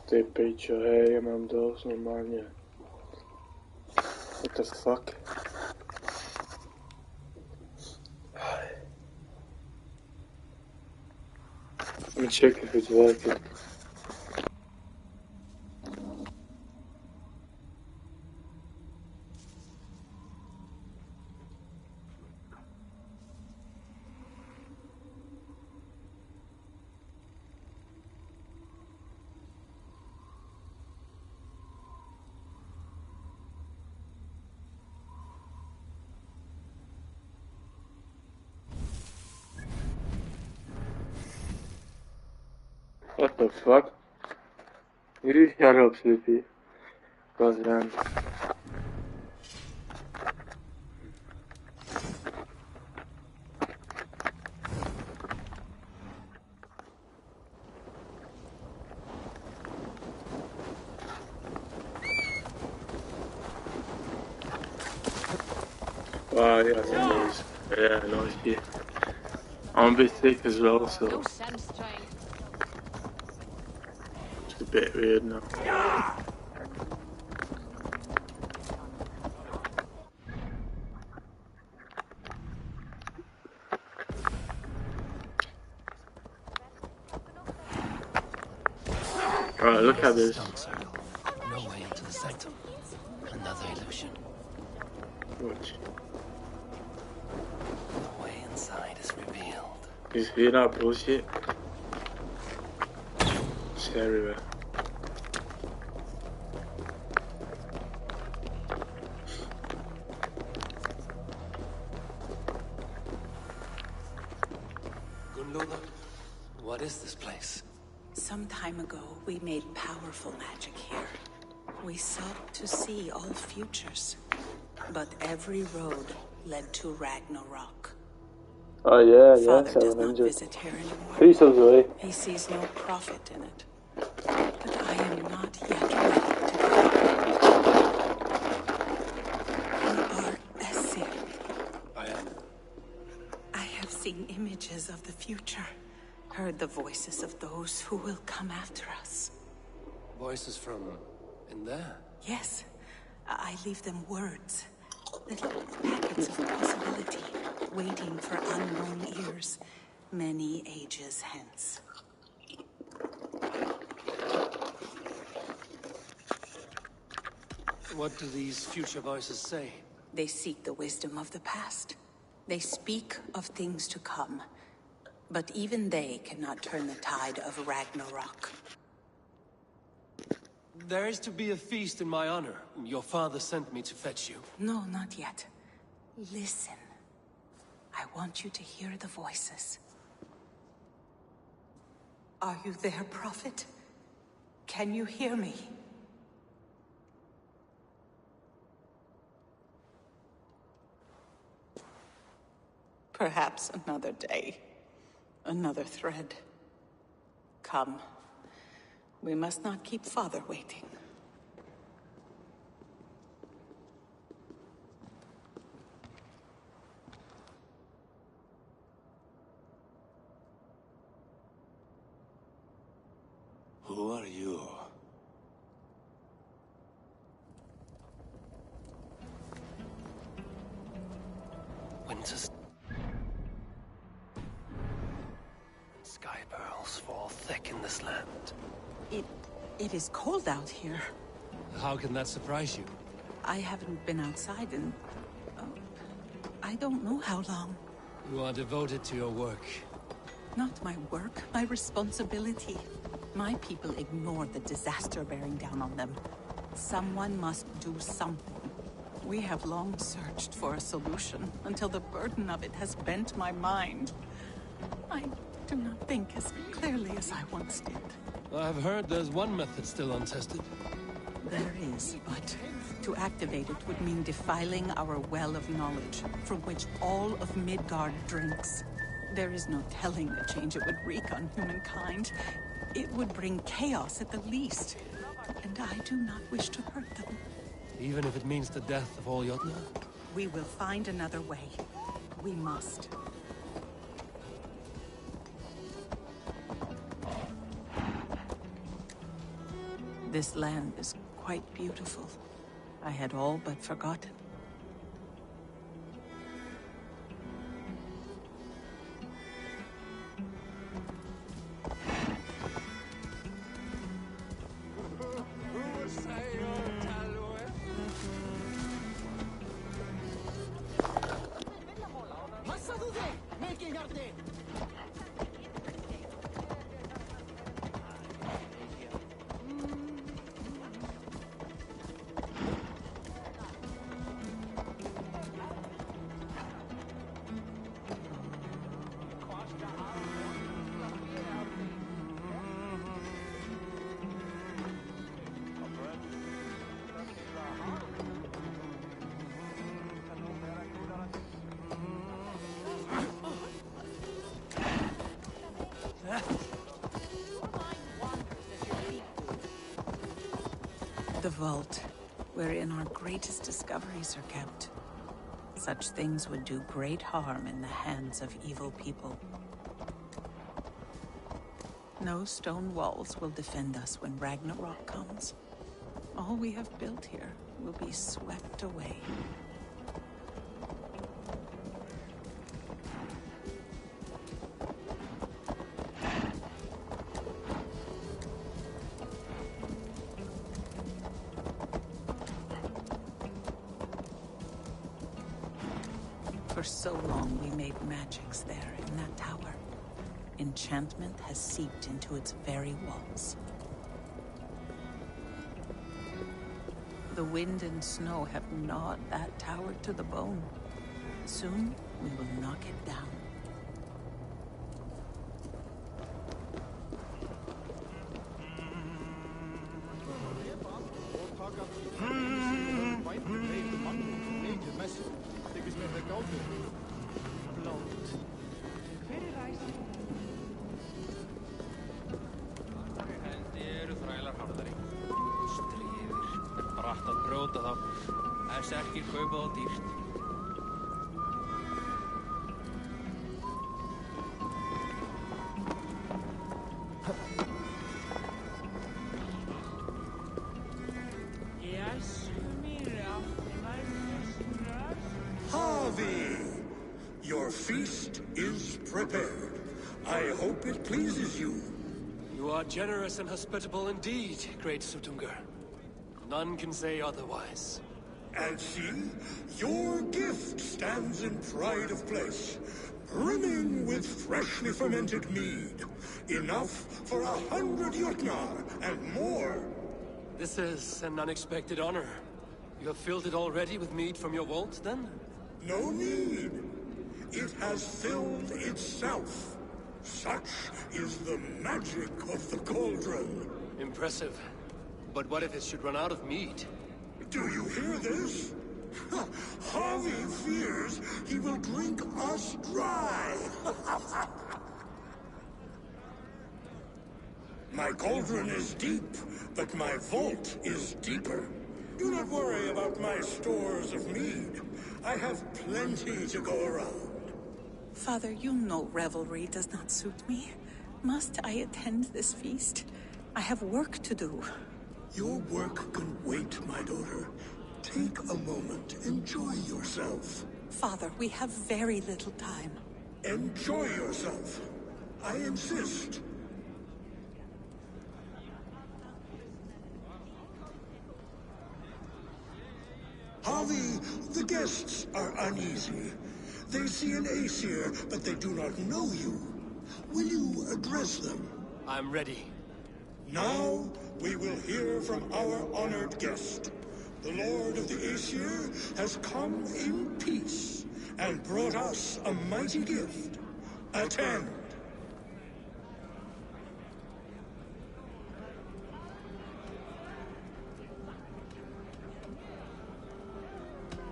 Ty pičo, hej, ja mám dosť normálne. What the fuck? Let me check if it's working. What the fuck? You shut up, Sleepy. Goes around. Wow, yeah, that's nice. Yeah, nice, yeah. I'm a bit thick as well, so it's a bit weird now. Alright, look at this. No way into the sanctum. Another illusion. Watch. The way inside is revealed. You hear that bullshit? It's everywhere. Gunlula, what is this place? Some time ago, we made powerful magic here. We sought to see all futures. But every road led to Ragnarok. Oh yeah, Father yeah, does not 700. visit here anymore. Peace of the way. He sees no profit in it. But I am not yet ready to go. You are Essig. I am. I have seen images of the future. Heard the voices of those who will come after us. Voices from in there? Yes, I leave them words. Little packets of possibility, waiting for unknown ears, many ages hence. What do these future voices say? They seek the wisdom of the past. They speak of things to come. But even they cannot turn the tide of Ragnarok. There is to be a feast in my honor. Your father sent me to fetch you. No, not yet. Listen. I want you to hear the voices. Are you there, Prophet? Can you hear me? Perhaps another day. Another thread. Come. We must not keep Father waiting. Who are you? Winter's... Sky pearls fall thick in this land. It is cold out here. How can that surprise you? I haven't been outside in... I don't know how long. You are devoted to your work. Not my work, my responsibility. My people ignore the disaster bearing down on them. Someone must do something. We have long searched for a solution, until the burden of it has bent my mind. I do not think as clearly as I once did. I've heard there's one method still untested. There is, but to activate it would mean defiling our well of knowledge, from which all of Midgard drinks. There is no telling the change it would wreak on humankind. It would bring chaos at the least, and I do not wish to hurt them. Even if it means the death of all Jotnar? We will find another way. We must. This land is quite beautiful. I had all but forgotten. The vault, wherein our greatest discoveries are kept. Such things would do great harm in the hands of evil people. No stone walls will defend us when Ragnarok comes. All we have built here will be swept away. For so long we made magics there in that tower. Enchantment has seeped into its very walls. The wind and snow have gnawed that tower to the bone. Soon we will knock it down. Your feast is prepared. I hope it pleases you. You are generous and hospitable indeed, great Sutungur. None can say otherwise. And see, your gift stands in pride of place, brimming with freshly fermented mead. Enough for 100 Jotnar and more. This is an unexpected honor. You have filled it already with mead from your vault, then? No need. It has filled itself. Such is the magic of the cauldron. Impressive. But what if it should run out of mead? Do you hear this? Harvey fears he will drink us dry. My cauldron is deep, but my vault is deeper. Do not worry about my stores of mead. I have plenty to go around. Father, you know revelry does not suit me. Must I attend this feast? I have work to do. Your work can wait, my daughter. Take a moment. Enjoy yourself. Father, we have very little time. Enjoy yourself. I insist. Harvey, the guests are uneasy. They see an Aesir, but they do not know you. Will you address them? I'm ready. Now, we will hear from our honored guest. The Lord of the Aesir has come in peace and brought us a mighty gift. Attend.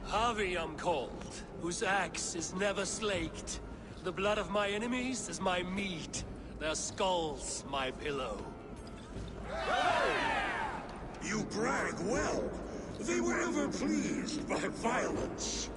Harvey I'm called, whose axe is never slaked. The blood of my enemies is my meat, their skulls my pillow. You brag well. They were ever pleased by violence.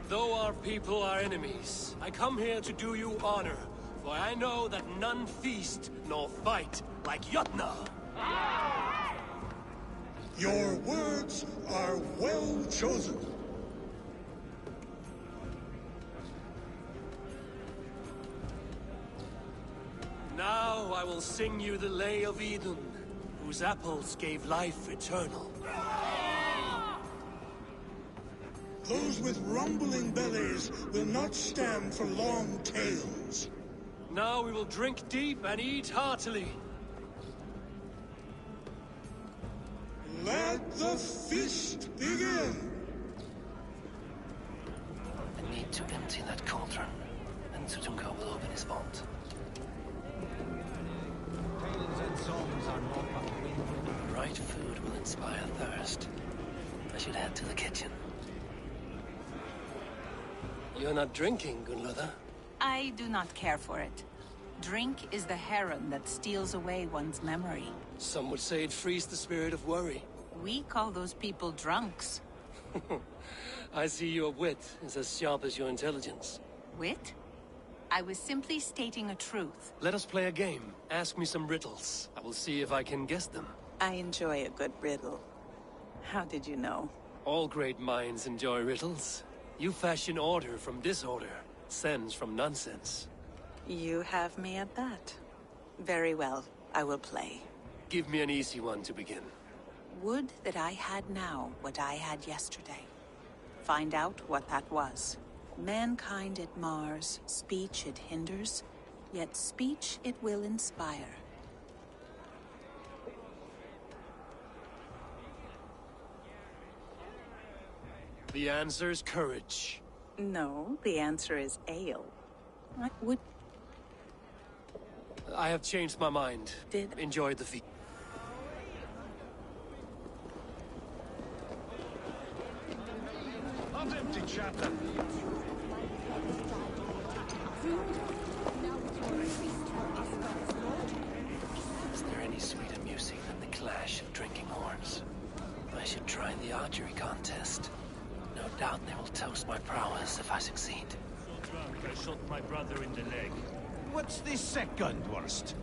Though our people are enemies, I come here to do you honor, for I know that none feast nor fight like Jotnar. Your words are well chosen. Now I will sing you the Lay of Eden, whose apples gave life eternal. Those with rumbling bellies will not stand for long tales. Now we will drink deep and eat heartily. Let the feast begin! I need to empty that cauldron, and Tutunka will open his vault. The right food will inspire thirst. I should head to the kitchen. You're not drinking, Gunlother. I do not care for it. Drink is the heron that steals away one's memory. Some would say it frees the spirit of worry. We call those people drunks. I see your wit is as sharp as your intelligence. Wit? I was simply stating a truth. Let us play a game. Ask me some riddles. I will see if I can guess them. I enjoy a good riddle. How did you know? All great minds enjoy riddles. You fashion order from disorder, sense from nonsense. You have me at that. Very well, I will play. Give me an easy one to begin. Would that I had now what I had yesterday. Find out what that was. Mankind it mars, speech it hinders, yet speech it will inspire. The answer's courage. No, the answer is ale. I would... I have changed my mind. Did... Enjoy the feast. Empty chatter. Is there any sweeter music than the clash of drinking horns? I should try the archery contest. No doubt they will toast my prowess if I succeed. So drunk, I shot my brother in the leg. What's the second worst?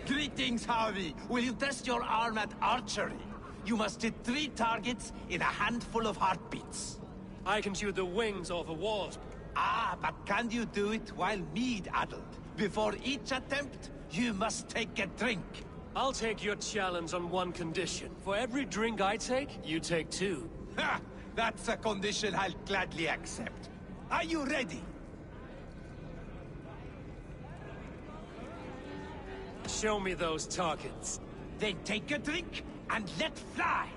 Greetings, Harvey. Will you test your arm at archery? You must hit 3 targets in a handful of heartbeats. I can shoot the wings off a wasp. Ah, but can you do it while mead-addled? Before each attempt, you must take a drink. I'll take your challenge on one condition. For every drink I take, you take 2. Ha! That's a condition I'll gladly accept. Are you ready? Show me those targets. Then take a drink and let fly.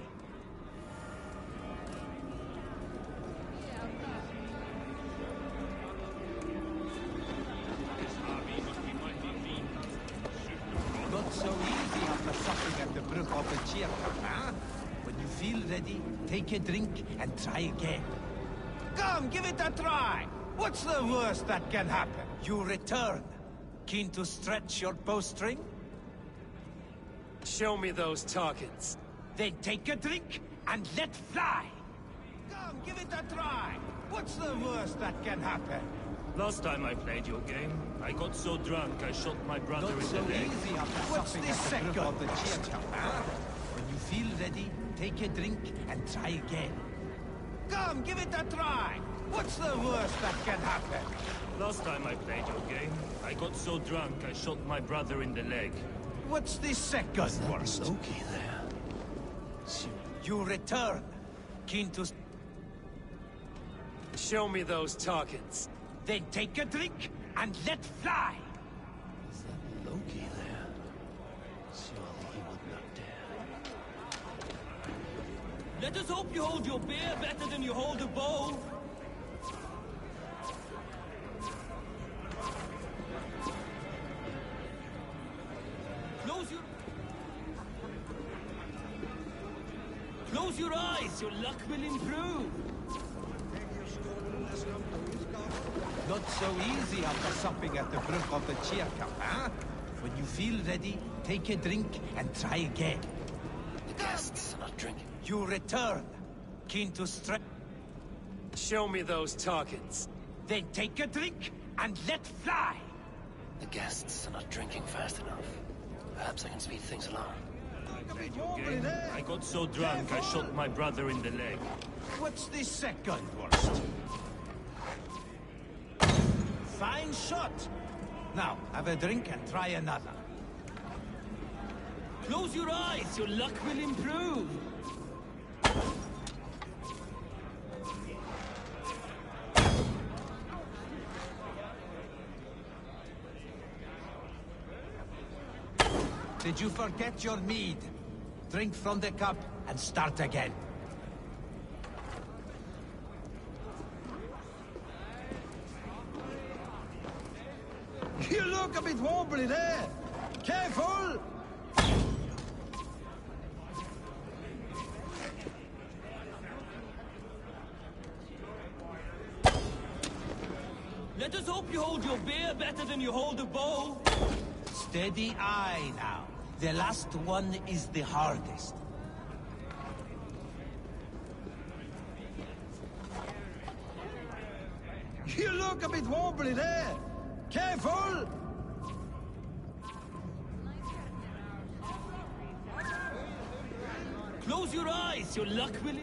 Not so easy after supping at the brook of the cheer cup, huh? When you feel ready, take a drink and try again. Come, give it a try. What's the worst that can happen? You return. Keen to stretch your bowstring? Show me those targets. Then take a drink and let fly. Come, give it a try. What's the worst that can happen? Last time I played your game, I got so drunk I shot my brother Not in so the leg. easy after What's the second of the cheer cup, huh? When you feel ready, take a drink and try again. Come, give it a try. What's the worst that can happen? Last time I played your game, I got so drunk I shot my brother in the leg. What's the second worst? Loki there. You return. Keen to... Show me those targets. Then take a drink and let fly. Is that Loki there? Surely he would not dare. Let us hope you hold your beer better than you hold a bow. Close your eyes, your luck will improve. Not so easy after supping at the brook of the cheer cup, huh? When you feel ready, take a drink and try again. The guests are not drinking. You return. Keen to strike. Show me those targets. Then take a drink and let fly. The guests are not drinking fast enough. Perhaps I can speed things along. I got so drunk I shot my brother in the leg. What's the second worst? Fine shot. Now, have a drink and try another. Close your eyes, your luck will improve. Did you forget your mead? Drink from the cup and start again. You look a bit wobbly there. Careful! Let us hope you hold your beer better than you hold a bow. Steady eye now. The last one is the hardest. You look a bit wobbly there. Careful! Close your eyes, your luck will...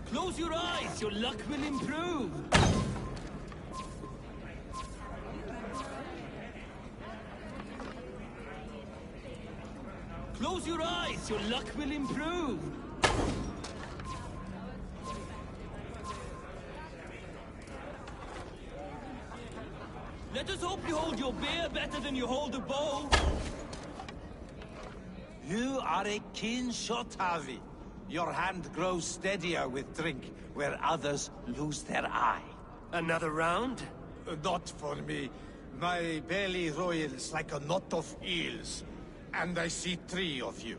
Close your eyes, your luck will improve. Close your eyes, your luck will improve. Let us hope you hold your beer better than you hold a bow. You are a keen shot, Harvey. Your hand grows steadier with drink, where others lose their eye. Another round? Not for me. My belly roils like a knot of eels. And I see 3 of you.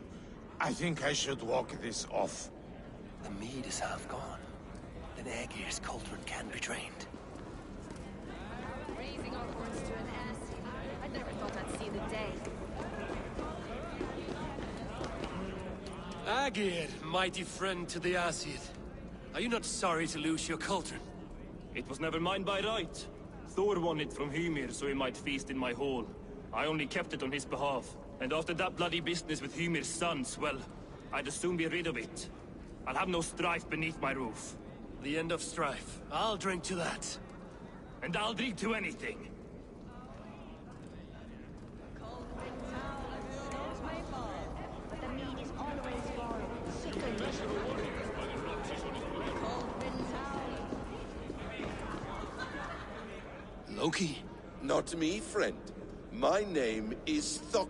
I think I should walk this off. The mead is half gone. Then Aegir's cauldron can be drained. Raising our horns to an ass. I never thought I'd see the day. Aegir, mighty friend to the Aesir. Are you not sorry to lose your cauldron? It was never mine by right. Thor won it from Hymir so he might feast in my hall. I only kept it on his behalf. And after that bloody business with Hymir's sons, well, I'd as soon be rid of it. I'll have no strife beneath my roof. The end of strife. I'll drink to that. And I'll drink to anything. But the mead is always Loki? Not me, friend. My name is Thok.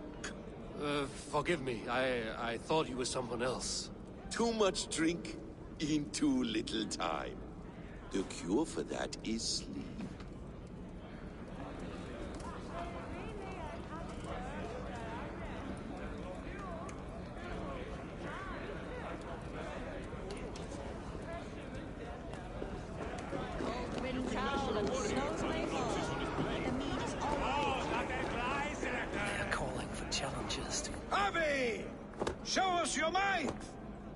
Forgive me. I thought you were someone else. Too much drink in too little time. The cure for that is sleep. They're calling for challenges. Harvey! Show us your might!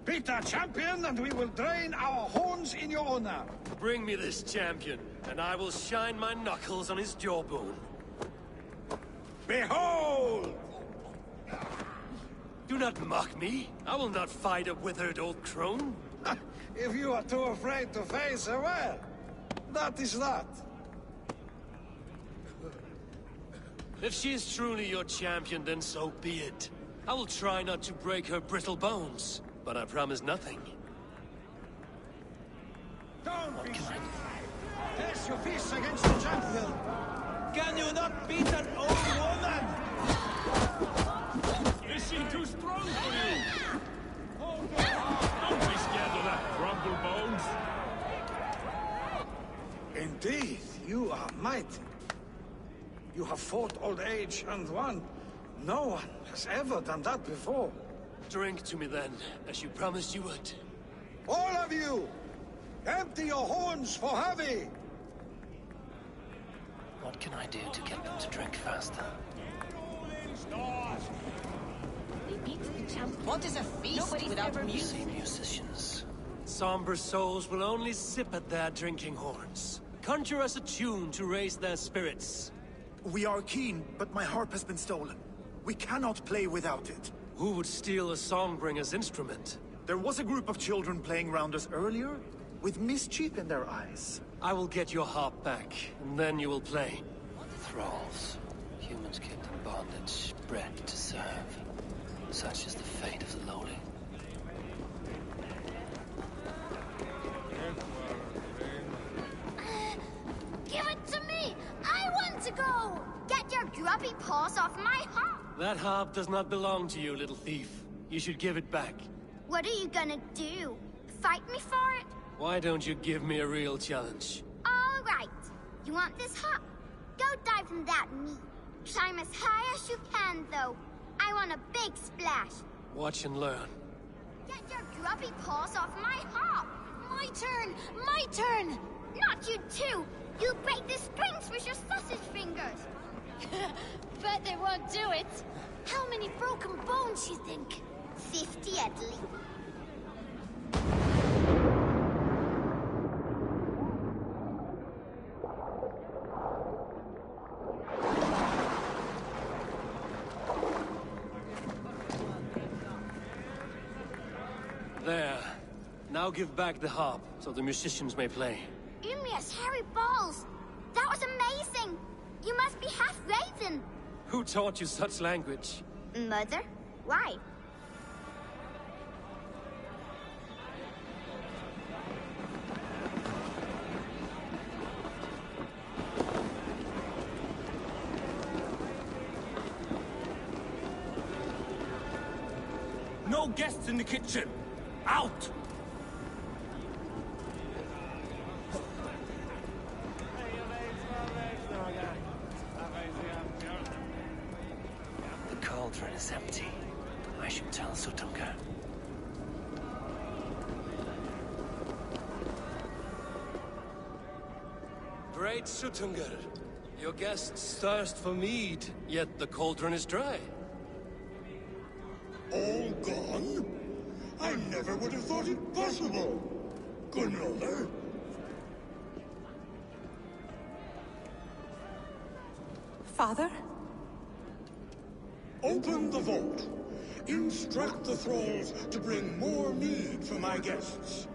Beat our champion and we will drain our horns in your honor. Bring me this champion, and I will shine my knuckles on his jawbone. Behold! Do not mock me. I will not fight a withered old crone. If you are too afraid to face her, well, that is that. If she is truly your champion, then so be it. I will try not to break her brittle bones, but I promise nothing. Don't be shy. Press your fists against the champion. Can you not beat an old woman? Is she too strong for you? Don't be scared of that crumble bones. Indeed, you are mighty. You have fought old age and won. No one has ever done that before. Drink to me then, as you promised you would. All of you! Empty your horns for Harvey! What can I do to get them to drink faster? They beat the champ. What is a feast Nobody's without ever music? See musicians. Somber souls will only sip at their drinking horns. Conjure us a tune to raise their spirits. We are keen, but my harp has been stolen. We cannot play without it. Who would steal a songbringer's instrument? There was a group of children playing round us earlier, with mischief in their eyes. I will get your harp back, and then you will play. Thralls. Humans kept in bondage, bred to serve. Such is the fate of the lowly. Give it to me! I want to go! Get your grubby paws off my harp! That harp does not belong to you, little thief. You should give it back. What are you gonna do? Fight me for it? Why don't you give me a real challenge? All right. You want this harp? Go dive in that meat. Climb as high as you can, though. I want a big splash. Watch and learn. Get your grubby paws off my harp! My turn! My turn! Not you too! You'll break the strings with your sausage fingers! Bet they won't do it! How many broken bones, you think? 50 at least. There. Now give back the harp, so the musicians may play. Ymria's hairy balls! That was amazing! You must be half raven! Who taught you such language? Mother? Why? No guests in the kitchen! Out! The cauldron is empty. I should tell Sutunga. Great Sutungar. Your guests thirst for mead, yet the cauldron is dry. All gone? I never would have thought it possible. Gunrother? Father? Open the vault. Instruct the thralls to bring more mead for my guests.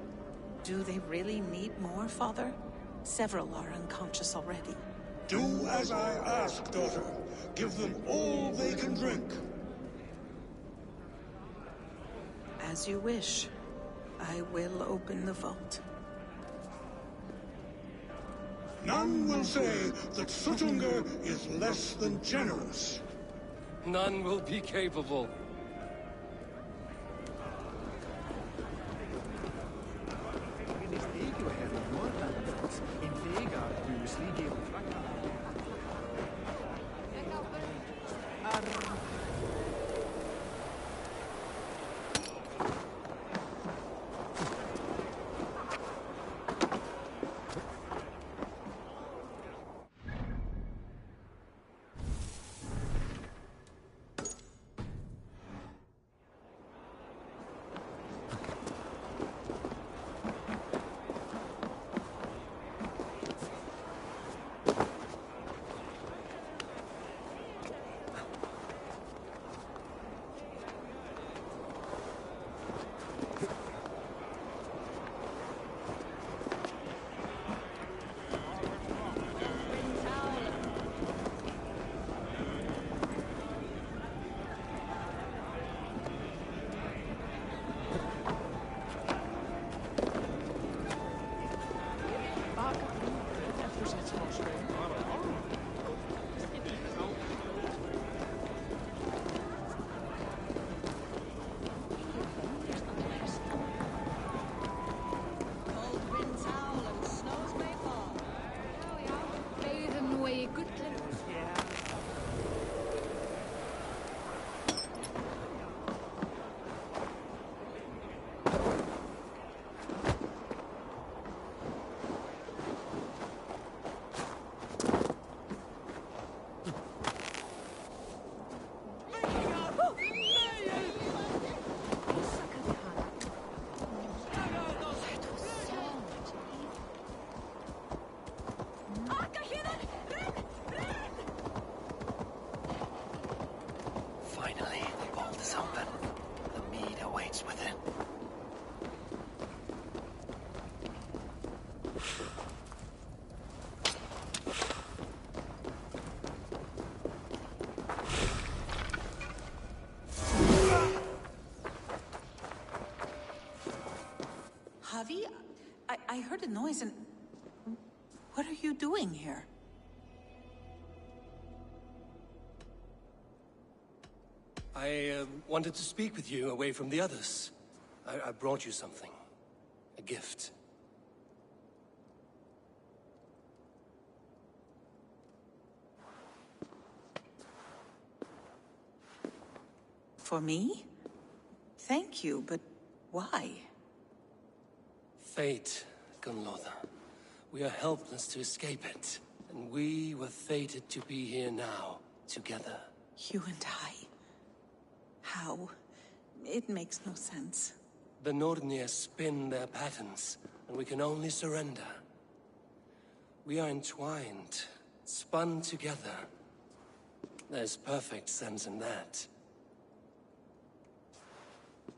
Do they really need more, Father? Several are unconscious already. Do as I ask, daughter. Give them all they can drink. As you wish. I will open the vault. None will say that Sutunga is less than generous. None will be capable. I heard a noise and... What are you doing here? I wanted to speak with you away from the others. I brought you something. A gift. For me? Thank you, but why? Fate, Gunlotha. We are helpless to escape it. And we were fated to be here now, together. You and I? How? It makes no sense. The mjolnier spin their patterns, and we can only surrender. We are entwined, spun together. There's perfect sense in that.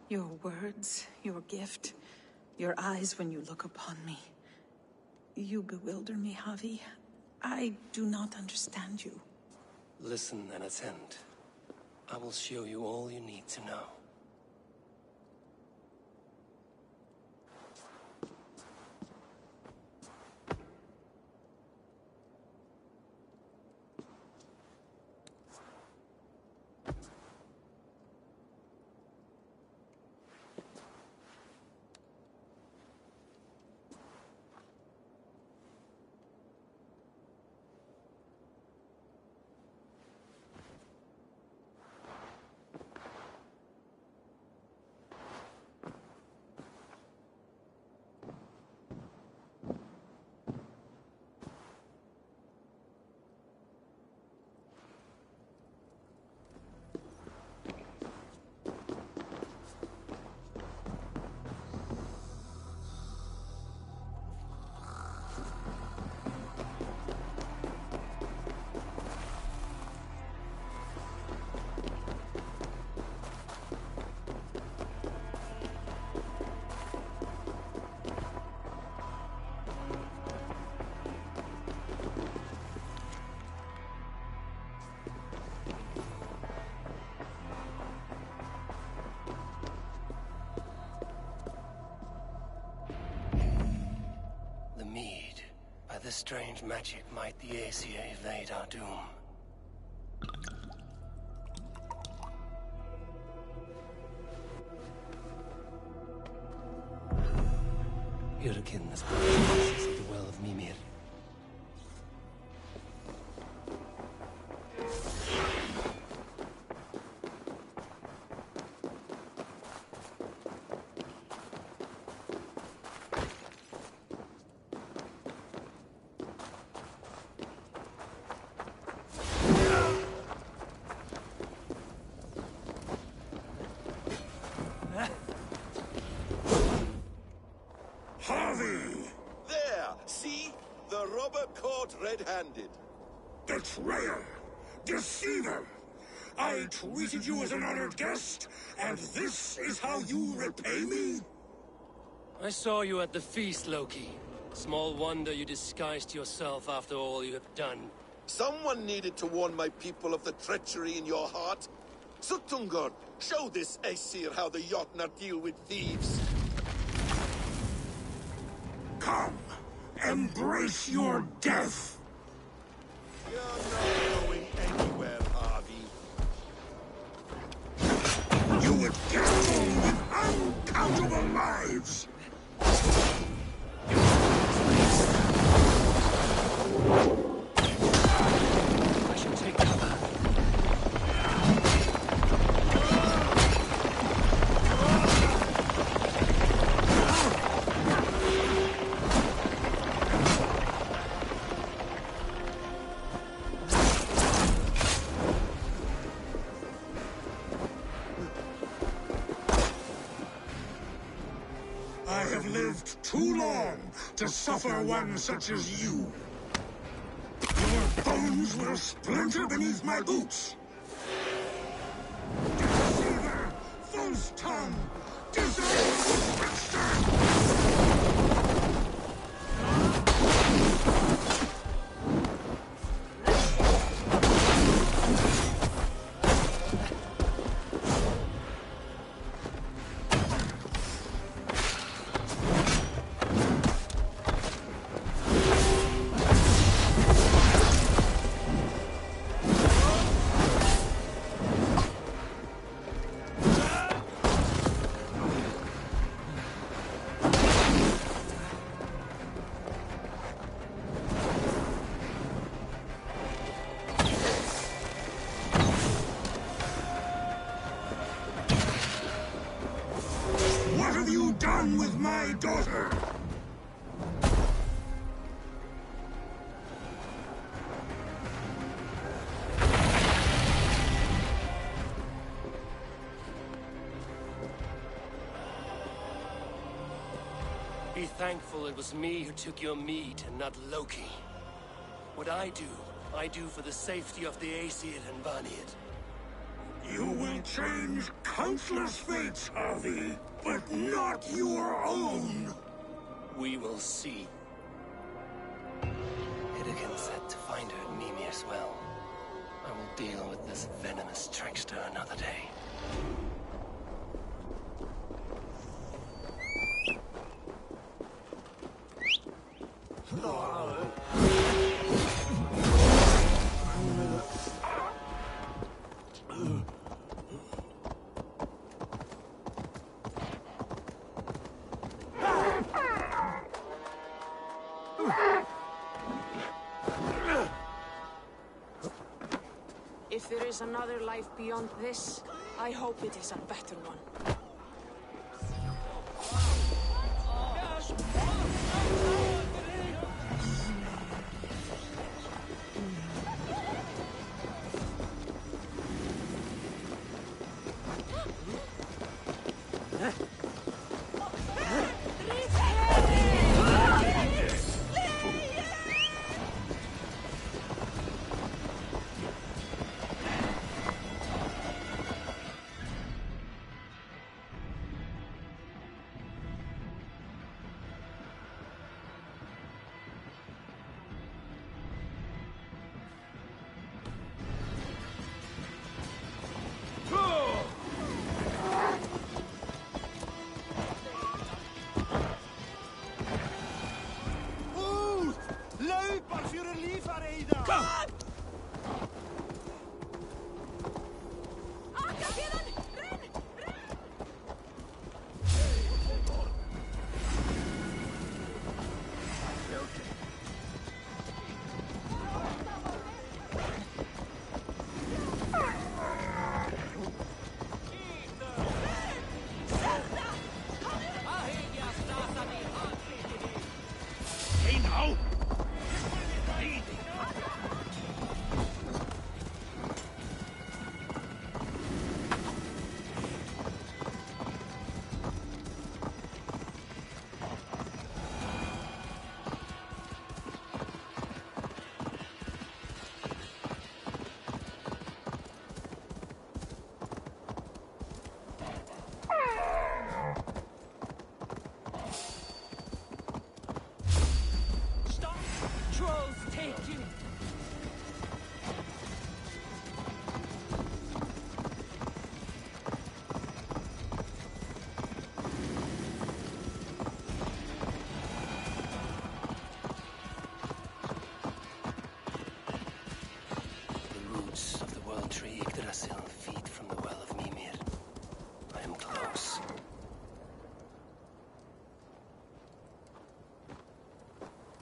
Your words, your gift, your eyes when you look upon me. You bewilder me, Javi. I do not understand you. Listen and attend. I will show you all you need to know. By this strange magic might the Aesir evade our doom. Hyrkin has brought the pieces of the Well of Mimir. There! See? The robber caught red-handed. Betrayer! Deceiver! I treated you as an honored guest, and this is how you repay me? I saw you at the feast, Loki. Small wonder you disguised yourself after all you have done. Someone needed to warn my people of the treachery in your heart. Suttungr, show this Aesir how the Jotnar deal with thieves. Come, embrace your death! You're not going anywhere, Harvey. You would gamble with uncountable lives! I should take cover. I have lived too long to suffer one such as you. Your bones will splinter beneath my boots. Deceiver! False tongue! Dishonorable bastard! done with my daughter? Be thankful it was me who took your meat and not Loki. What I do for the safety of the Aesir and Vanir. You will change countless fates, Harvey, but not your own. We will see. Hidekin said to find her at Mimir's well. I will deal with this venomous trickster another day. If there is another life beyond this, I hope it is a better one.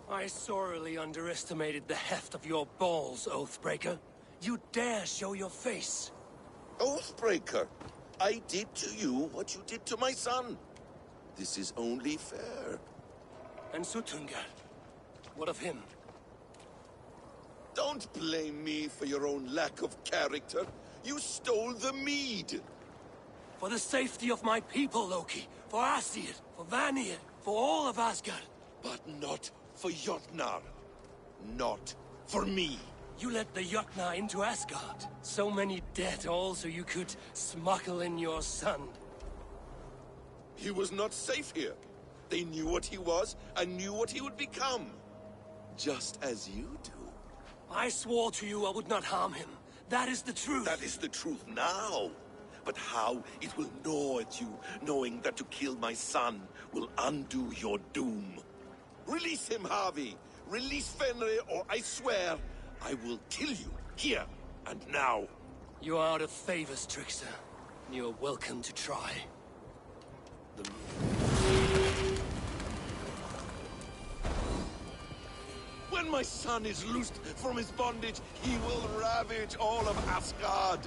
I sorely underestimated the heft of your balls, Oathbreaker. You dare show your face! Oathbreaker, I did to you what you did to my son. This is only fair. And Sutungar? What of him? Don't blame me for your own lack of character. You stole the mead. For the safety of my people, Loki. For Aesir, for Vanir, for all of Asgard. But not for Jotnar. Not for me. You let the Jotnar into Asgard. So many dead, all so you could smuggle in your son. He was not safe here. They knew what he was, and knew what he would become. Just as you do. I swore to you I would not harm him. That is the truth. That is the truth now. But how it will gnaw at you, knowing that to kill my son will undo your doom. Release him, Harvey. Release Fenrir, or I swear, I will kill you, here and now. You are out of favors, trickster. You are welcome to try. When my son is loosed from his bondage, he will ravage all of Asgard.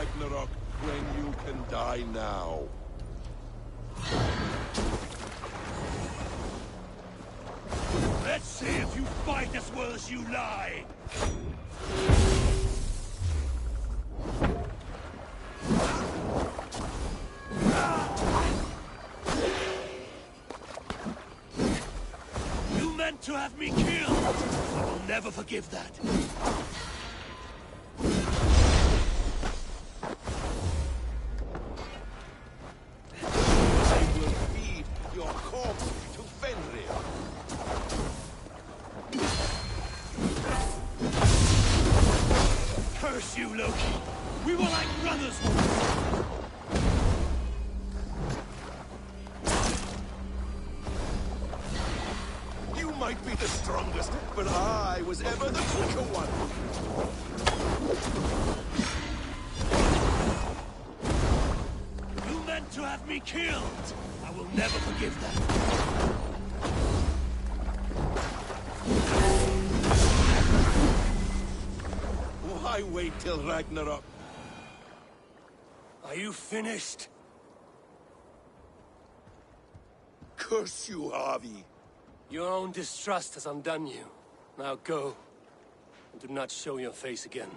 Ragnarok when you can die now. Let's see if you fight as well as you lie! You meant to have me killed! I will never forgive that. I will feed your corpse to Fenrir. Curse you, Loki! We were like brothers You might be the strongest, but I was ever the quicker one. You meant to have me killed! I will never forgive that. Why wait till Ragnarok? Are you finished? Curse you, Harvey. Your own distrust has undone you. Now go, and do not show your face again.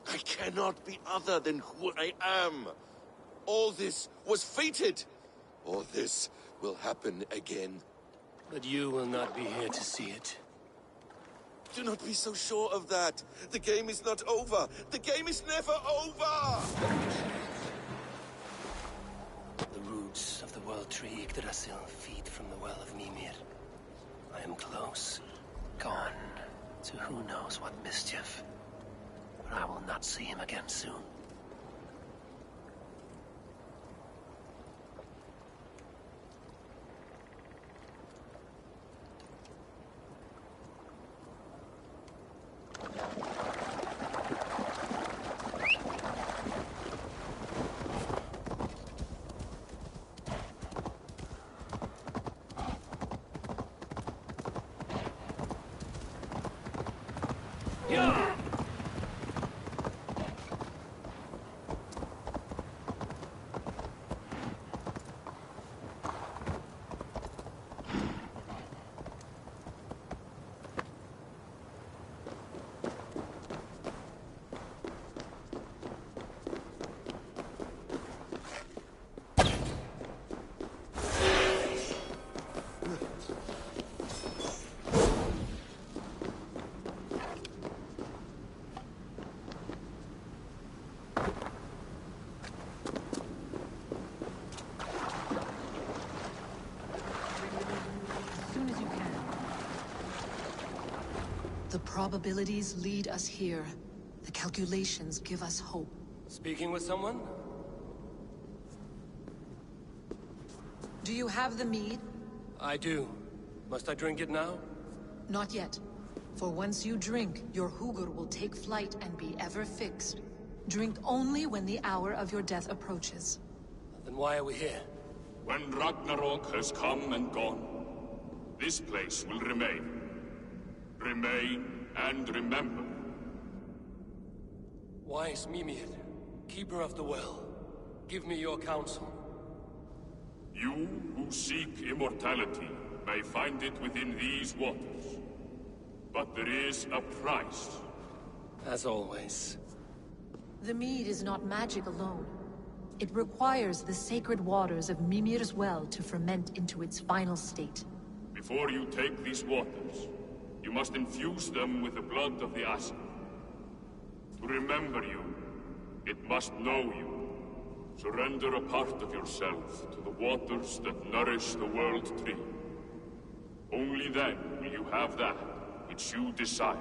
I cannot be other than who I am. All this was fated. All this will happen again. But you will not be here to see it. Do not be so sure of that. The game is not over. The game is never over! The roots of the World Tree Yggdrasil feed from the well of Mimir. I am close, gone to who knows what mischief. But I will not see him again soon. The probabilities lead us here. The calculations give us hope. Speaking with someone? Do you have the mead? I do. Must I drink it now? Not yet. For once you drink, your Hugur will take flight and be ever fixed. Drink only when the hour of your death approaches. Then why are we here? When Ragnarok has come and gone, this place will remain. Remain and remember. Wise Mimir, keeper of the well, give me your counsel. You who seek immortality may find it within these waters. But there is a price. As always. The mead is not magic alone. It requires the sacred waters of Mimir's well to ferment into its final state. Before you take these waters, you must infuse them with the blood of the Asir. To remember you, it must know you. Surrender a part of yourself to the waters that nourish the World Tree. Only then will you have that which you desire.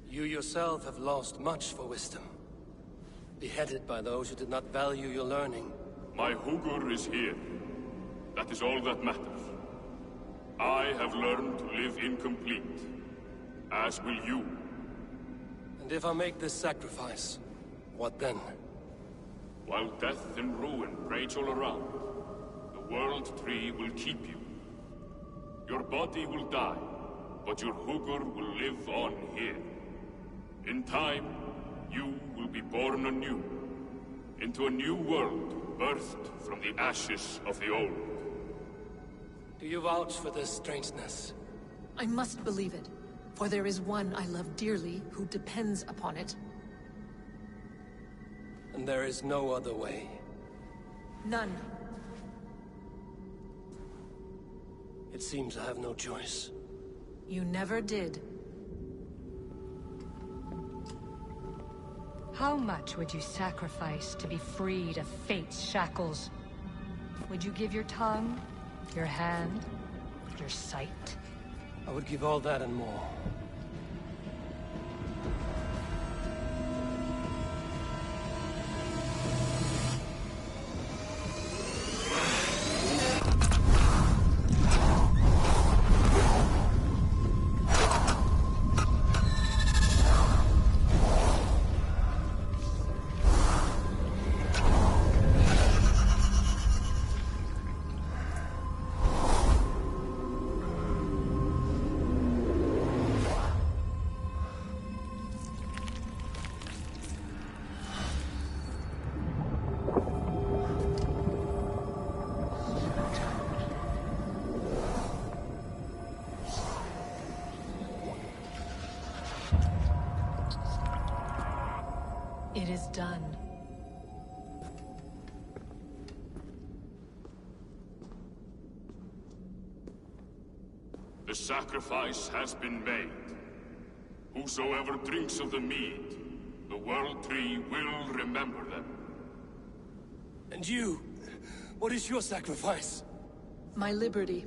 You yourself have lost much for wisdom. Beheaded by those who did not value your learning. My Hugur is here. That is all that matters. I have learned to live incomplete, as will you. And if I make this sacrifice, what then? While death and ruin rage all around, World Tree will keep you. Your body will die, but your Hugr will live on here. In time, you will be born anew, into a new world birthed from the ashes of the old. Do you vouch for this strangeness? I must believe it, for there is one I love dearly who depends upon it. And there is no other way? None. It seems I have no choice. You never did. How much would you sacrifice to be freed of fate's shackles? Would you give your tongue, your hand, your sight? I would give all that and more. It is done. The sacrifice has been made. Whosoever drinks of the mead, the World Tree will remember them. And you? What is your sacrifice? My liberty.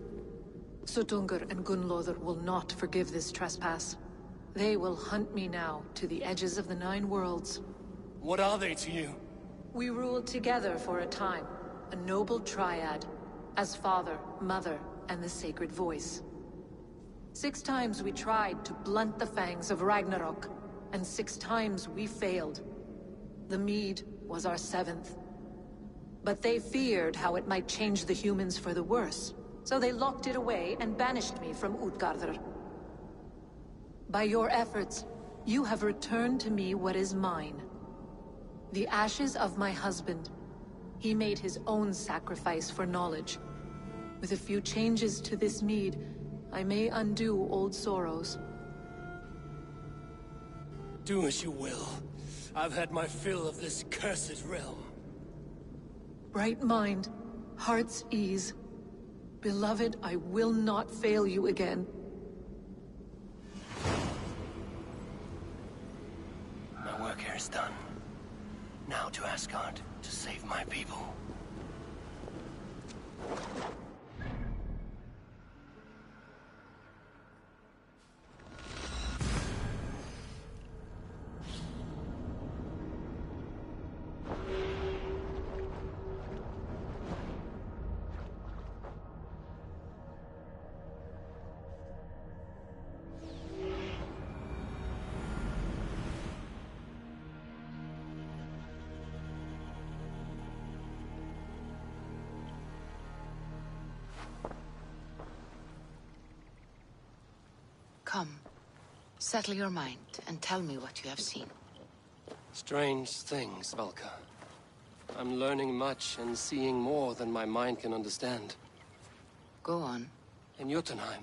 Suttungr and Gunlothar will not forgive this trespass. They will hunt me now to the edges of the Nine Worlds. What are they to you? We ruled together for a time, a noble triad, as father, mother, and the sacred voice. 6 times we tried to blunt the fangs of Ragnarok, and 6 times we failed. The mead was our 7th. But they feared how it might change the humans for the worse, so they locked it away and banished me from Utgardr. By your efforts, you have returned to me what is mine. The ashes of my husband. He made his own sacrifice for knowledge. With a few changes to this mead, I may undo old sorrows. Do as you will. I've had my fill of this cursed realm. Bright mind, heart's ease. Beloved, I will not fail you again. My work here is done. Now to Asgard, to save my people. Come, settle your mind and tell me what you have seen. Strange things, Valka. I'm learning much and seeing more than my mind can understand. Go on. In Jotunheim,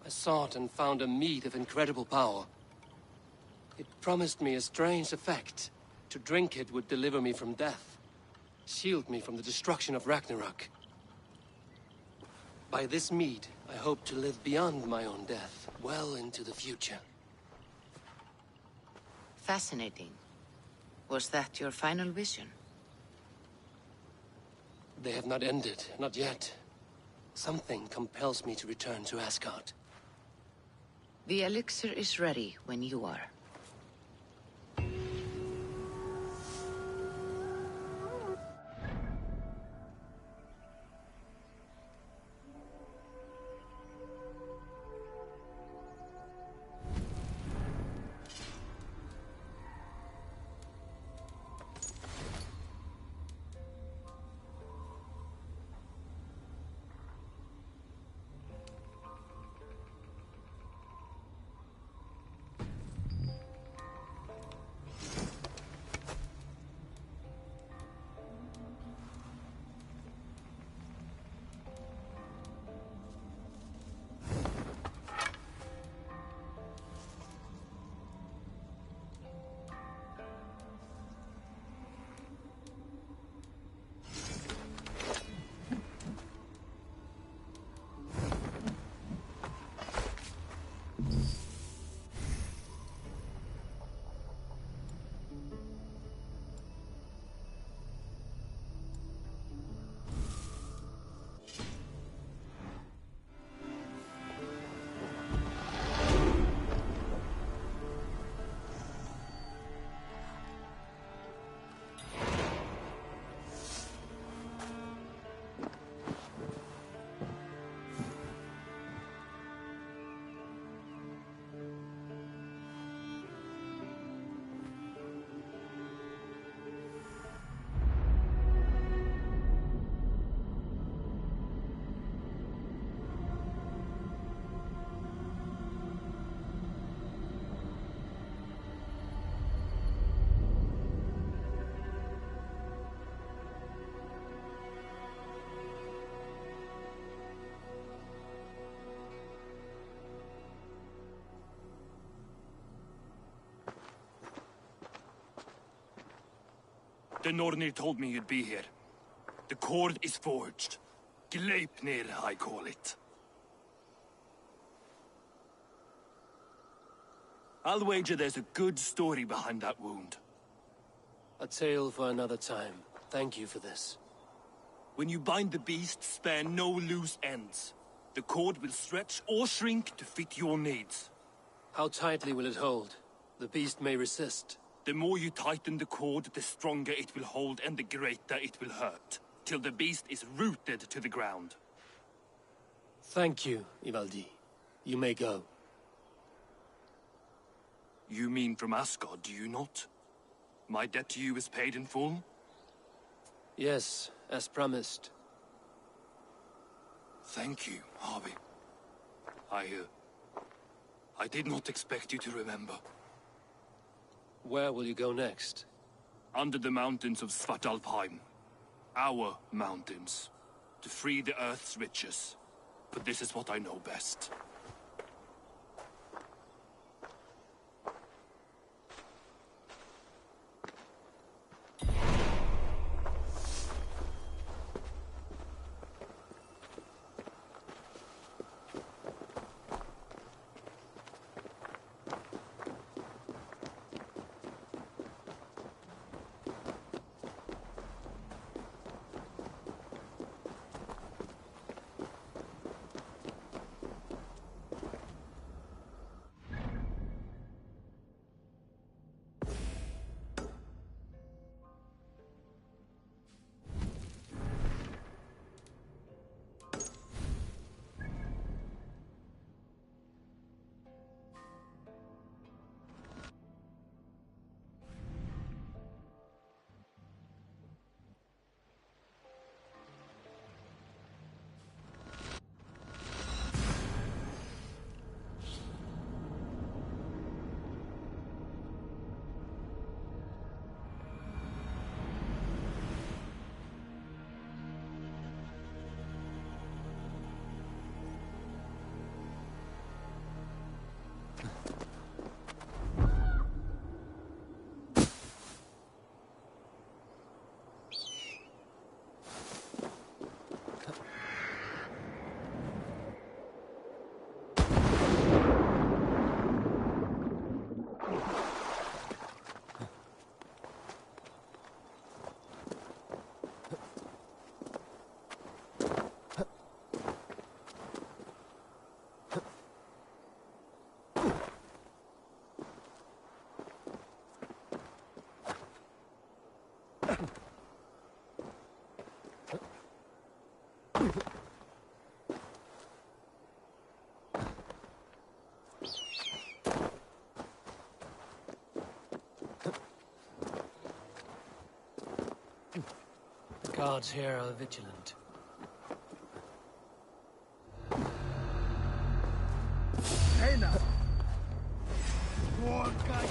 I sought and found a mead of incredible power. It promised me a strange effect. To drink it would deliver me from death, shield me from the destruction of Ragnarok. By this mead, I hope to live beyond my own death, well into the future. Fascinating. Was that your final vision? They have not ended, not yet. Something compels me to return to Asgard. The elixir is ready when you are. The Nornir told me you'd be here. The cord is forged. Gleipnir, I call it. I'll wager there's a good story behind that wound. A tale for another time. Thank you for this. When you bind the beast, spare no loose ends. The cord will stretch or shrink to fit your needs. How tightly will it hold? The beast may resist. The more you tighten the cord, the stronger it will hold and the greater it will hurt, till the beast is rooted to the ground. Thank you, Ivaldi. You may go. You mean from Asgard, do you not? My debt to you is paid in full? Yes, as promised. Thank you, Harvey. I did not expect you to remember. Where will you go next? Under the mountains of Svartalfheim. Our mountains. To free the Earth's riches. But this is what I know best. The guards here are vigilant. Hey now! What guy?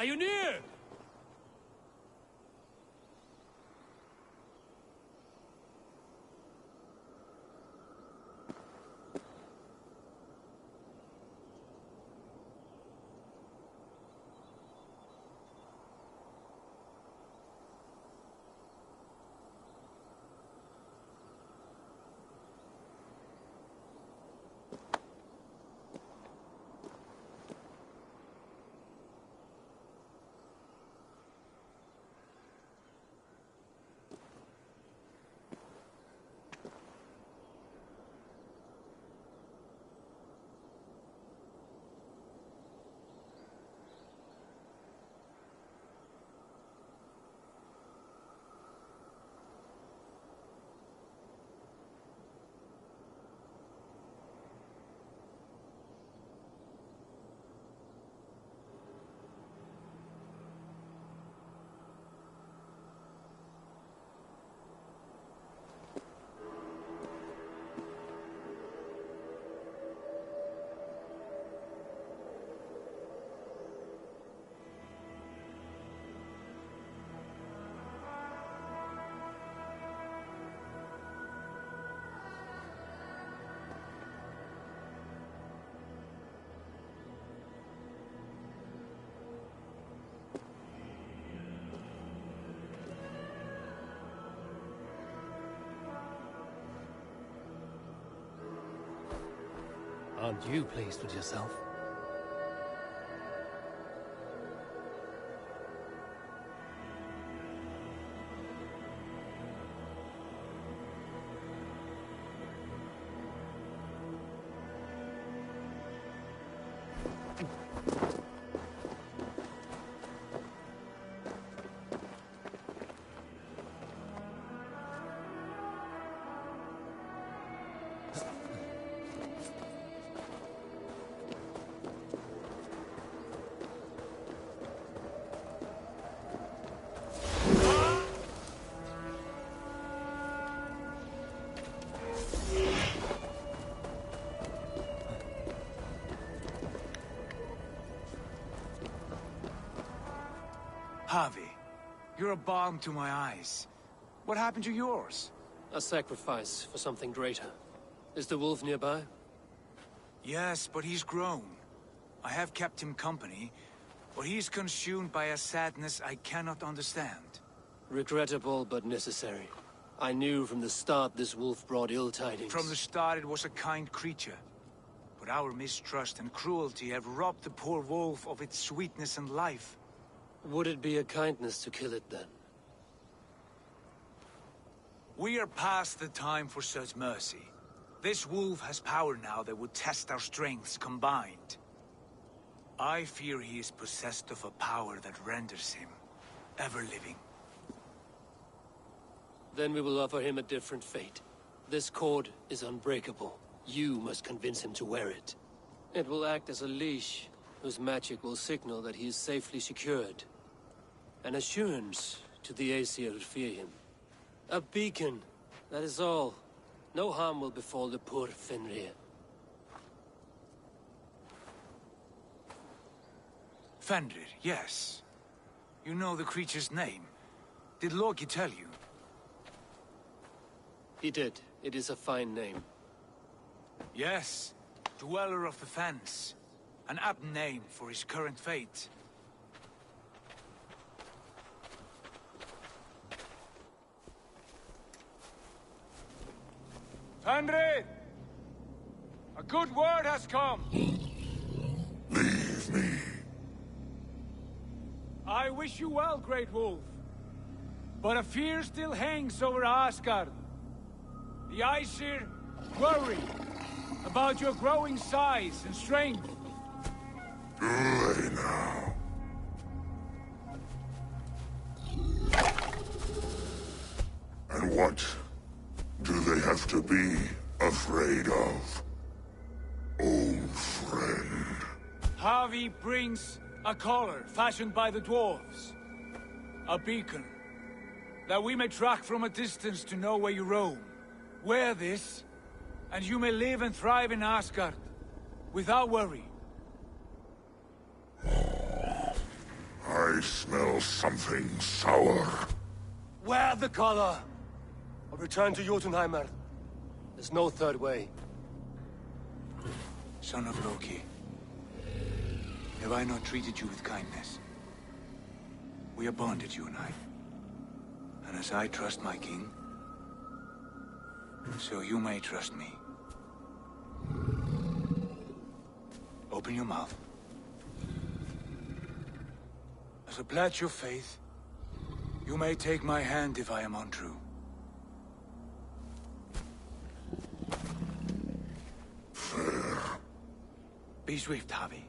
Are you near? Aren't you pleased with yourself? Harvey, you're a balm to my eyes. What happened to yours? A sacrifice for something greater. Is the wolf nearby? Yes, but he's grown. I have kept him company, but he's consumed by a sadness I cannot understand. Regrettable, but necessary. I knew from the start this wolf brought ill tidings. From the start it was a kind creature. But our mistrust and cruelty have robbed the poor wolf of its sweetness and life. Would it be a kindness to kill it, then? We are past the time for such mercy. This wolf has power now that would test our strengths combined. I fear he is possessed of a power that renders him ever-living. Then we will offer him a different fate. This cord is unbreakable. You must convince him to wear it. It will act as a leash, whose magic will signal that he is safely secured. An assurance to the Aesir who fear him. A beacon, that is all. No harm will befall the poor Fenrir. Fenrir, yes. You know the creature's name. Did Loki tell you? He did. It is a fine name. Yes. Dweller of the Fens. An apt name for his current fate. Fenrir! A good word has come! Leave me. I wish you well, Great Wolf. But a fear still hangs over Asgard. The Aesir worry about your growing size and strength. Too late now. And what do they have to be afraid of? Old friend. Harvey brings a collar fashioned by the dwarves. A beacon. That we may track from a distance to know where you roam. Wear this, and you may live and thrive in Asgard, without worry. I I smell something sour. Wear the collar! Or return to Jotunheimer. There's no third way. Son of Loki, have I not treated you with kindness? We are bonded, you and I. And as I trust my king, so you may trust me. Open your mouth. As a pledge of faith, you may take my hand if I am untrue. Fair. Be swift, Harvey.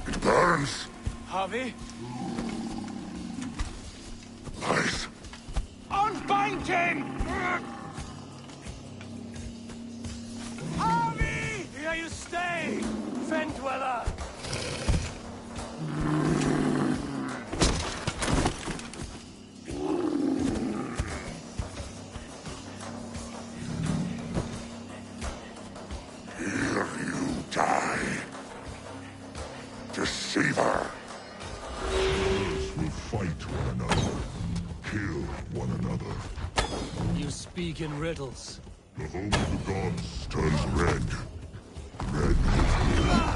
It burns. Harvey? Nice. Unbind him! Harvey! Here you stay, Fen Dweller! Here you die. Deceiver. Those will fight one another. Kill one another. You speak in riddles. The home of the gods turns red. Red with blood.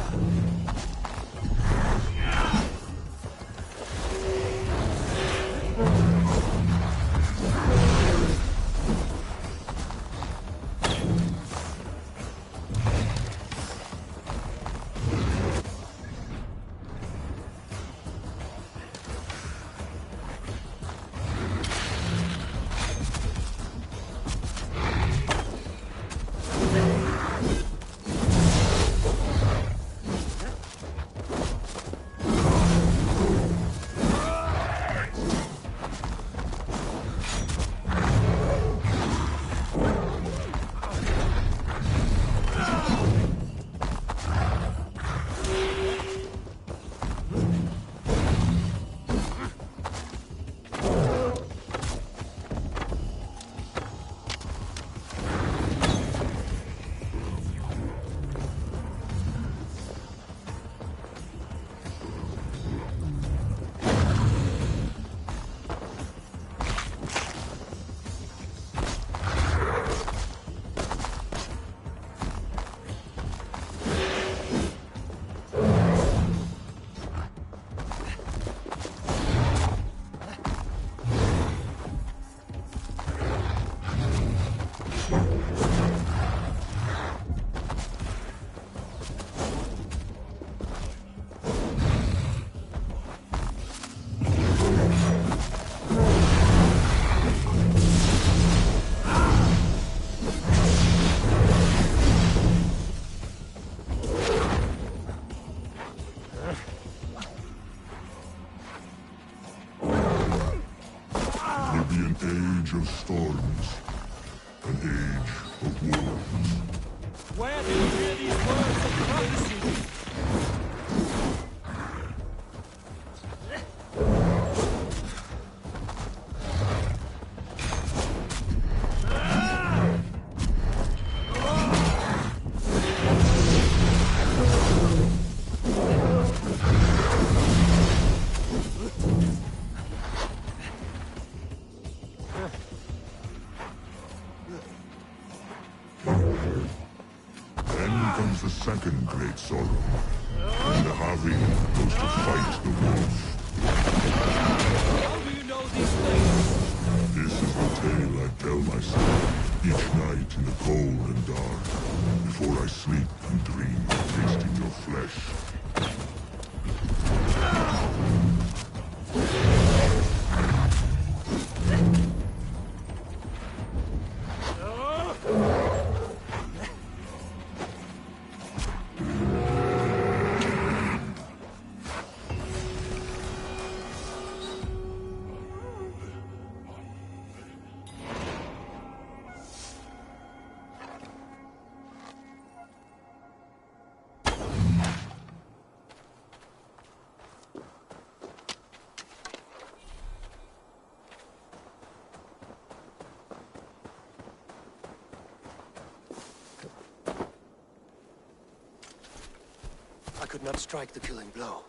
Age of storms. An age of wolves. Where did you hear these words of prophecy? Then comes the second great sorrow. When the Harvey goes to fight the wolf. How do you know these things? This is the tale I tell myself each night in the cold and dark, before I sleep and dream of tasting your flesh. could not strike the killing blow.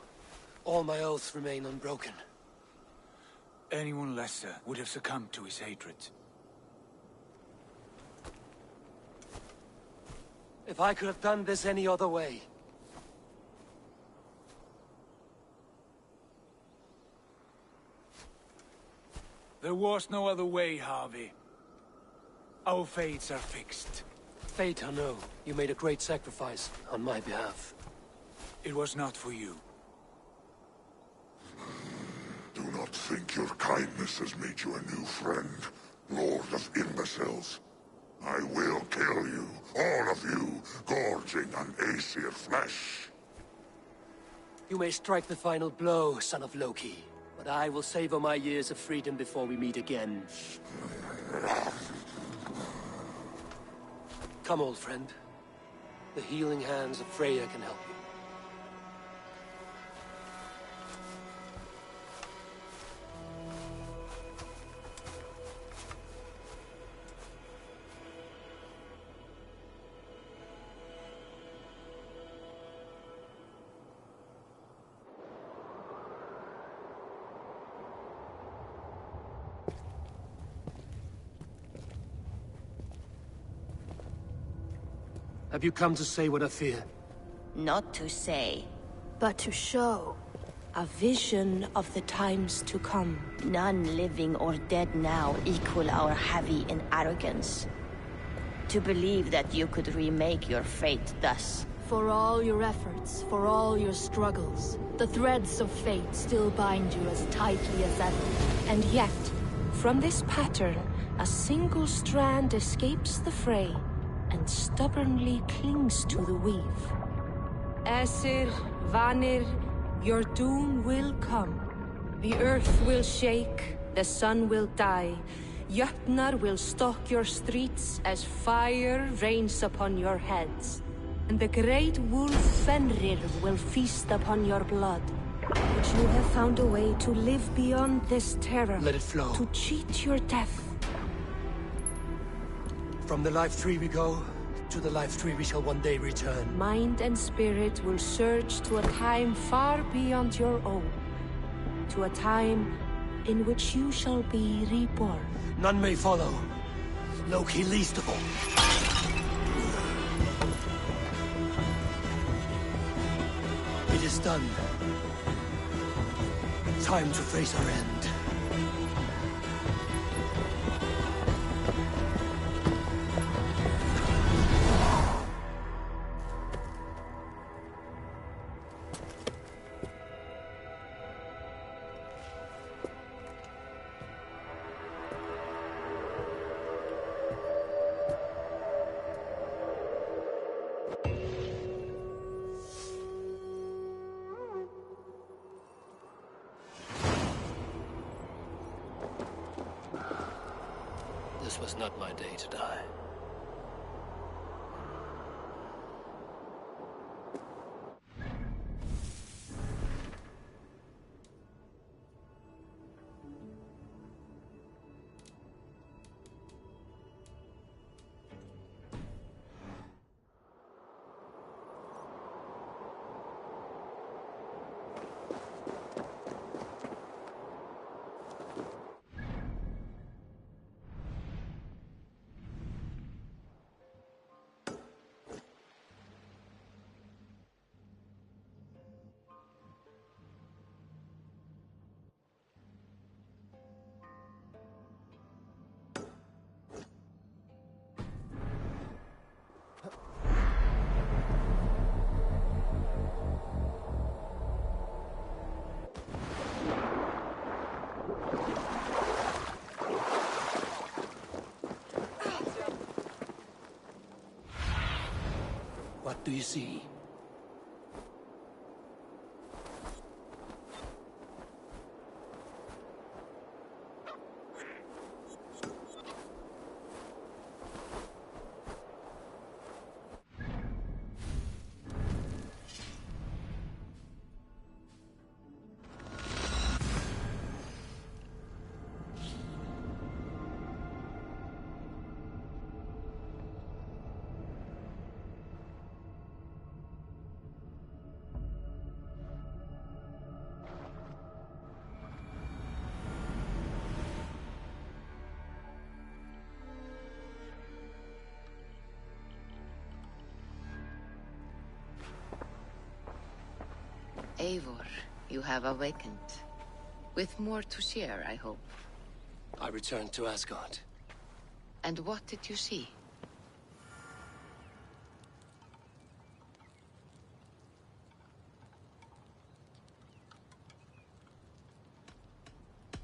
All my oaths remain unbroken. Anyone lesser would have succumbed to his hatred. If I could have done this any other way... There was no other way, Harvey. Our fates are fixed. Fate, I know. You made a great sacrifice on my behalf. It was not for you. Do not think your kindness has made you a new friend, Lord of Imbeciles. I will kill you, all of you, gorging on Aesir flesh. You may strike the final blow, son of Loki. But I will savor my years of freedom before we meet again. Come, old friend. The healing hands of Freya can help you. Have you come to say what I fear? Not to say, but to show. A vision of the times to come. None living or dead now equal our heavy in arrogance. To believe that you could remake your fate thus. For all your efforts, for all your struggles, the threads of fate still bind you as tightly as ever. And yet, from this pattern, a single strand escapes the fray and stubbornly clings to the weave. Aesir, Vanir, your doom will come. The earth will shake, the sun will die. Jötnar will stalk your streets as fire rains upon your heads. And the great wolf Fenrir will feast upon your blood. But you have found a way to live beyond this terror. Let it flow. To cheat your death. From the life tree we go, to the life tree we shall one day return. Mind and spirit will surge to a time far beyond your own. To a time in which you shall be reborn. None may follow. Loki least of all. It is done. Time to face our end. This was not my day to die. What do you see? Eivor, you have awakened. With more to share, I hope. I returned to Asgard. And what did you see?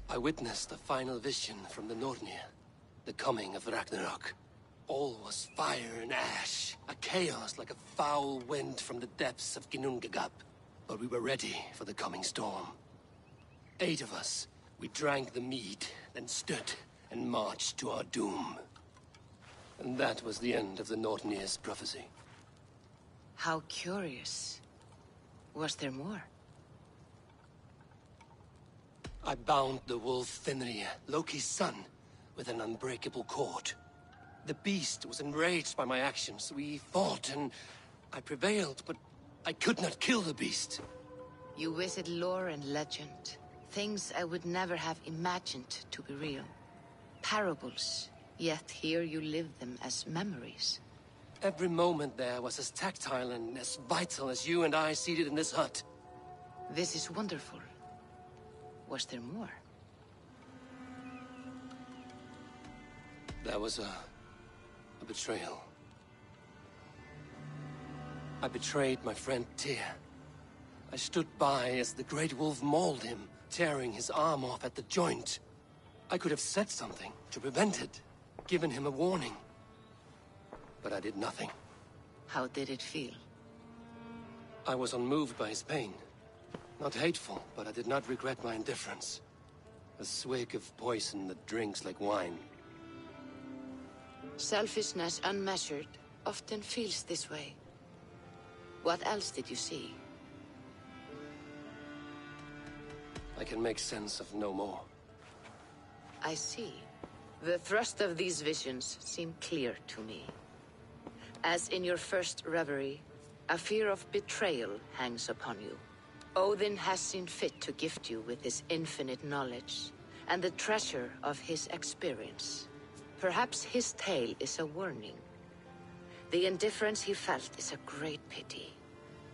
I witnessed a final vision from the Mjolnir, the coming of Ragnarok. All was fire and ash, a chaos like a foul wind from the depths of Ginnungagap. But we were ready for the coming storm. 8 of us, we drank the mead, then stood and marched to our doom. And that was the end of the Mjolnir's prophecy. How curious. Was there more? I bound the wolf Fenrir, Loki's son, with an unbreakable cord. The beast was enraged by my actions. We fought and I prevailed, but I could not kill the beast. You visit lore and legend. Things I would never have imagined to be real. Parables, yet here you live them as memories. Every moment there was as tactile and as vital as you and I seated in this hut. This is wonderful. Was there more? There was a betrayal. I betrayed my friend Tyr. I stood by as the great wolf mauled him, tearing his arm off at the joint. I could have said something to prevent it, given him a warning. But I did nothing. How did it feel? I was unmoved by his pain. Not hateful, but I did not regret my indifference. A swig of poison that drinks like wine. Selfishness unmeasured often feels this way. What else did you see? I can make sense of no more. I see. The thrust of these visions seem clear to me. As in your first reverie, a fear of betrayal hangs upon you. Odin has seen fit to gift you with his infinite knowledge, and the treasure of his experience. Perhaps his tale is a warning. The indifference he felt is a great pity.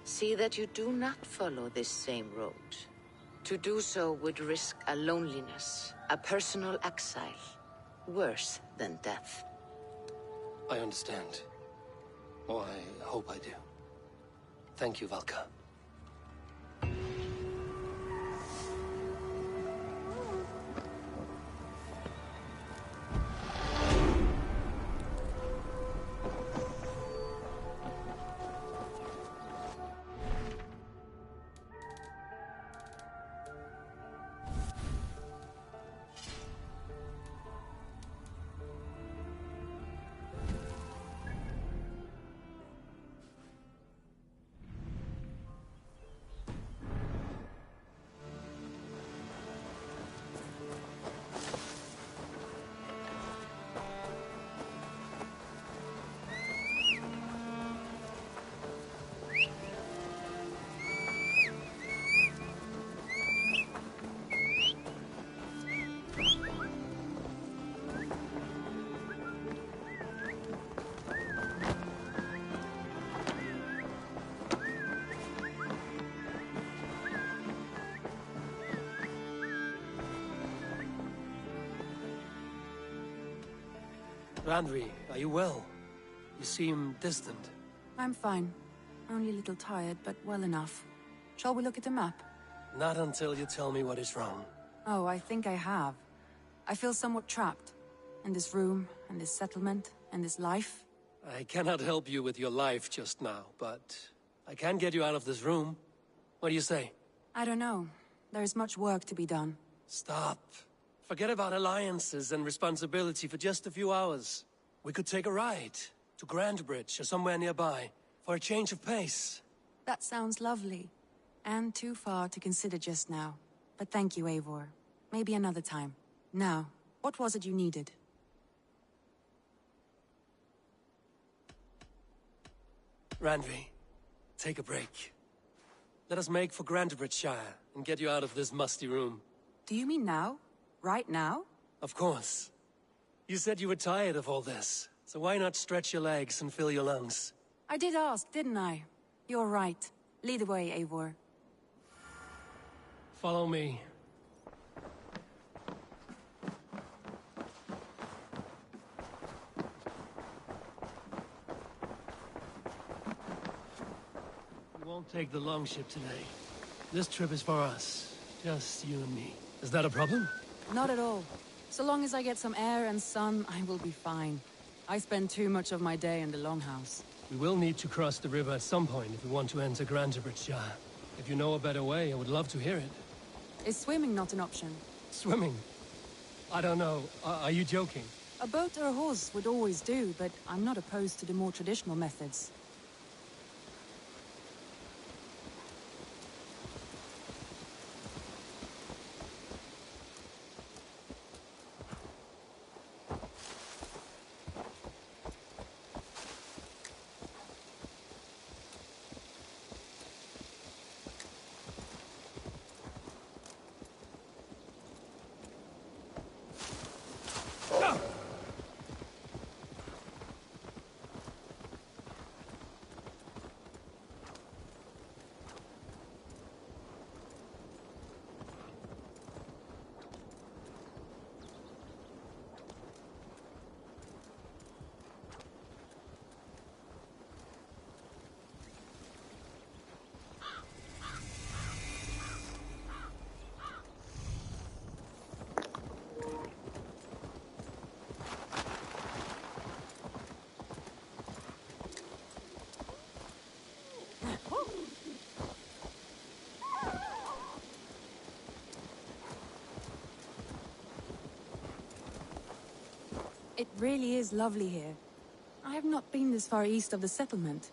See that you do not follow this same road. To do so would risk a loneliness, a personal exile, worse than death. I understand. Or I hope I do. Thank you, Valka. Randvi, are you well? You seem distant. I'm fine. Only a little tired, but well enough. Shall we look at the map? Not until you tell me what is wrong. Oh, I think I have. I feel somewhat trapped. In this room, and this settlement, and this life. I cannot help you with your life just now, but I can get you out of this room. What do you say? I don't know. There is much work to be done. Stop. Forget about alliances and responsibility for just a few hours. We could take a ride to Grandbridge or somewhere nearby for a change of pace. That sounds lovely. And too far to consider just now. But thank you, Eivor. Maybe another time. Now, what was it you needed? Randvi, take a break. Let us make for Grandbridgeshire and get you out of this musty room. Do you mean now? Right now? Of course. You said you were tired of all this, so why not stretch your legs and fill your lungs? I did ask, didn't I? You're right. Lead the way, Eivor. Follow me. We won't take the longship today. This trip is for us. Just you and me. Is that a problem? Not at all. So long as I get some air and sun, I will be fine. I spend too much of my day in the longhouse. We will need to cross the river at some point if we want to enter Grangerbridge. If you know a better way, I would love to hear it. Is swimming not an option? Swimming? I don't know. Are you joking? A boat or a horse would always do, but I'm not opposed to the more traditional methods. It really is lovely here. I have not been this far east of the settlement.